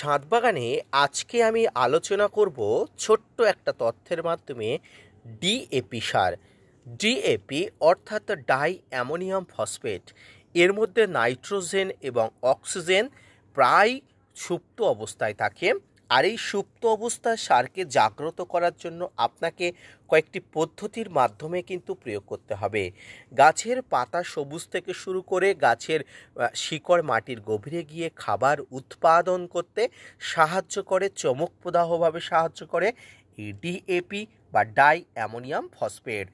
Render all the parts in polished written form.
ছাদ বাগানে আজকে আমি আলোচনা করব ছোট্ট একটা তথ্যের মাধ্যমে ডিএপি সার। ডিএপি অর্থাৎ ডাই অ্যামোনিয়াম ফসফেট। এর মধ্যে নাইট্রোজেন এবং অক্সিজেন প্রায় সুপ্ত অবস্থায় থাকে। আর এই সুপ্ত অবস্থায় সারকে জাগ্রত করার জন্য আপনাকে কয়েকটি পদ্ধতির মাধ্যমে কিন্তু প্রয়োগ করতে হবে। গাছের পাতা সবুজ থেকে শুরু করে গাছের শিকড় মাটির গভীরে গিয়ে খাবার উৎপাদন করতে সাহায্য করে, চমকপ্রদাহভাবে সাহায্য করে এই ডিএপি বা ডাই অ্যামোনিয়াম ফসফেট।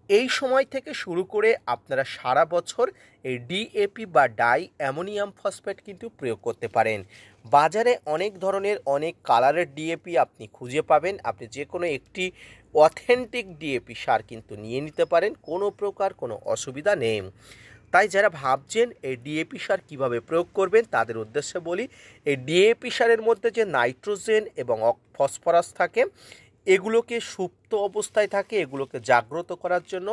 এই সময় থেকে শুরু করে আপনারা সারা বছর এই ডিএপি বা ডাই অ্যামোনিয়াম ফসফেট কিন্তু প্রয়োগ করতে পারেন। বাজারে অনেক ধরনের অনেক কালারের ডিএপি আপনি খুঁজে পাবেন। আপনি যে কোনো একটি অথেন্টিক ডিএপি সার কিন্তু নিয়ে নিতে পারেন, কোনো প্রকার কোনো অসুবিধা নেই। তাই যারা ভাবছেন এই ডিএপি সার কীভাবে প্রয়োগ করবেন তাদের উদ্দেশ্যে বলি, এই ডিএপি সারের মধ্যে যে নাইট্রোজেন এবং ফসফরাস থাকে এগুলোকে সুপ্ত অবস্থায় থাকে, এগুলোকে জাগ্রত করার জন্য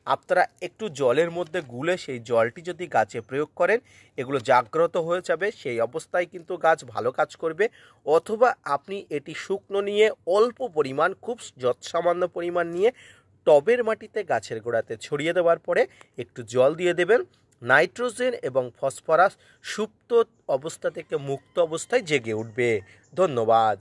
আপনারা একটু জলের মধ্যে গুলে সেই জলটি যদি গাছে প্রয়োগ করেন এগুলো জাগ্রত হয়ে যাবে, সেই অবস্থায় কিন্তু গাছ ভালো কাজ করবে। অথবা আপনি এটি শুকনো নিয়ে অল্প পরিমাণ, খুব যৎসামান্য পরিমাণ নিয়ে টবের মাটিতে গাছের গোড়াতে ছড়িয়ে দেওয়ার পরে একটু জল দিয়ে দেবেন। নাইট্রোজেন এবং ফসফরাস সুপ্ত অবস্থা থেকে মুক্ত অবস্থায় জেগে উঠবে। ধন্যবাদ।